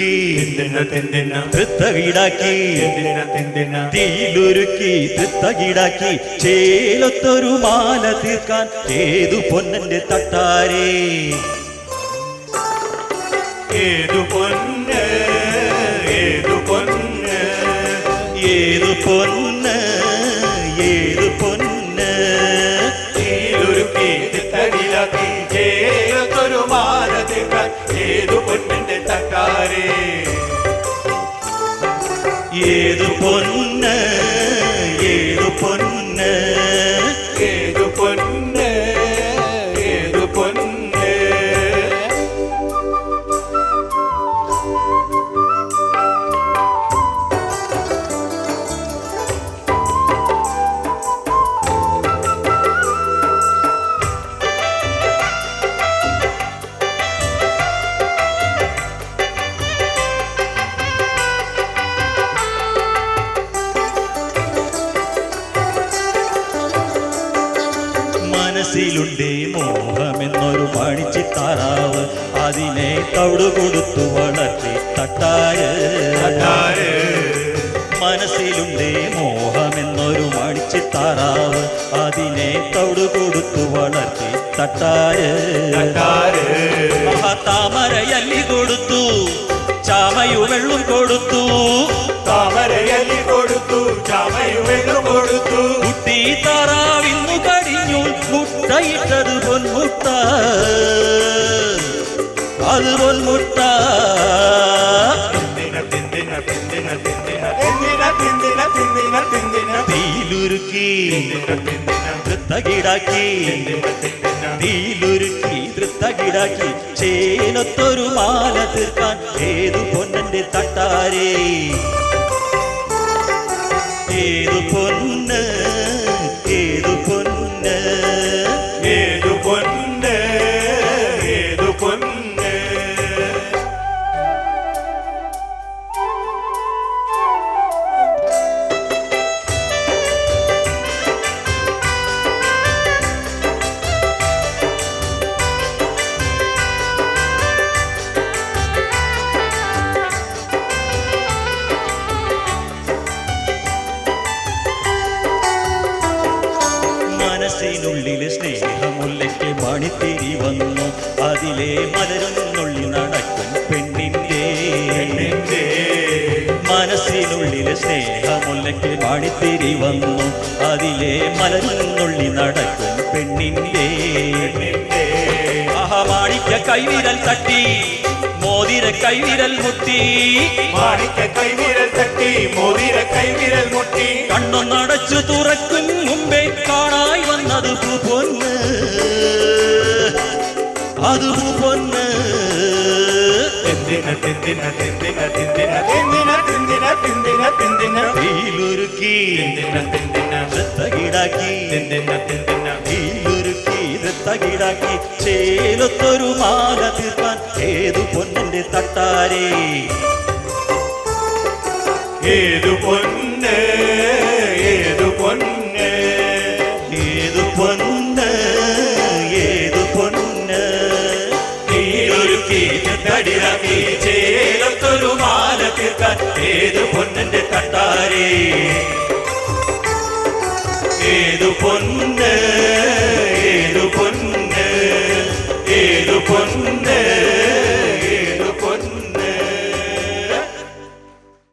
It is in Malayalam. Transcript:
തീയിലുരുക്കി തൃത്തകീടാക്കി തീയിലുരുക്കി തൃത്തകീടാക്കി ചേലത്തൊരു മാല തീർക്കാൻ ഏതു പൊന്നന്റെ തട്ടാരേ ഏതു പൊന്ന് ഏതു പൊന്ന് ഏതു പൊന്ന് ഏതു പൊന്ന് തീയിലുരുക്കി തകിലാക്കി ചേലത്തൊരു മാല തീർക്കാൻ ഏതു പൊന്നിന്റെ തട്ടാരേ ഏതു പൊന്ന് ഏതു പൊന്ന് ഏതു പൊന്ന് ഏതു പൊന്ന് മനസ്സിലുണ്ടേ മോഹമെന്നൊരു മണിച്ചിത്താറാവ് അതിനെ തവിടു കൊടുത്തു വളർത്തി തട്ടാര് മനസ്സിലുണ്ടേ മോഹമെന്നൊരു മണിച്ചിത്താറാവ് അതിനെ തവിടു കൊടുത്തു വളർത്തി തട്ടാര് താമരയല്ലി കൊടുത്തു ചാമയു വെള്ളം കൊടുത്തു താമരയല്ലി കൊടുത്തു ചാമയു വെള്ളം കൊടുത്തു കുട്ടി താറാവിന്നു കടിഞ്ഞു മുട്ടയിട്ടത് പൊന്മുട്ട അത് പൊന്മുട്ട തീയിലുരുക്കി തകിടാക്കി തീയിലുരുക്കി തകിടാക്കി ചേലത്തൊരു മാല തീർക്കാൻ ഏതു പൊന്നന്റെ തട്ടാരേ ഏതു പൊന്ന് ഏതു പൊന്ന് ഏതു പൊന്ന് ഏതു പൊന്ന് മനസ്സിനുള്ളില് സ്നേഹമുല്ലയ്ക്ക് മണിത്തിരി വന്നു അതിലെ മലരുന്നുള്ളി നടക്കും പെണ്ണിന്റെ മനസ്സിനുള്ളില് സ്നേഹമുല്ലയ്ക്ക് മണിത്തിരി വന്നു അതിലെ മലരുന്നുള്ളി നടക്കും പെണ്ണിന്റെ മാണിക്ക കൈവിരൽ തട്ടി മോതിര കൈവിരൽ മുട്ടി മാണിക്ക കൈവിരൽ തട്ടി മോതിര കൈവിരൽ മുട്ടി കണ്ണൊന്നടച്ചു തുറക്കും മുമ്പേ കാണായി വന്നത് പൂപ്പൊന്ന് അത് പൂപ്പൊന്ന് തീയിലുരുക്കി തകിടാക്കി തീയിലുരുക്കി തകിടാക്കി ചേലത്തൊരു മാല തീർക്കാൻ ഏതു പൊന്നന്റെ തട്ടാരേ ഏതു പൊന്ന് ഏതു പൊന്ന് ഏതു പൊന്ന് ഏതു പൊന്ന് തീയിലുരുക്കി തകിടാക്കി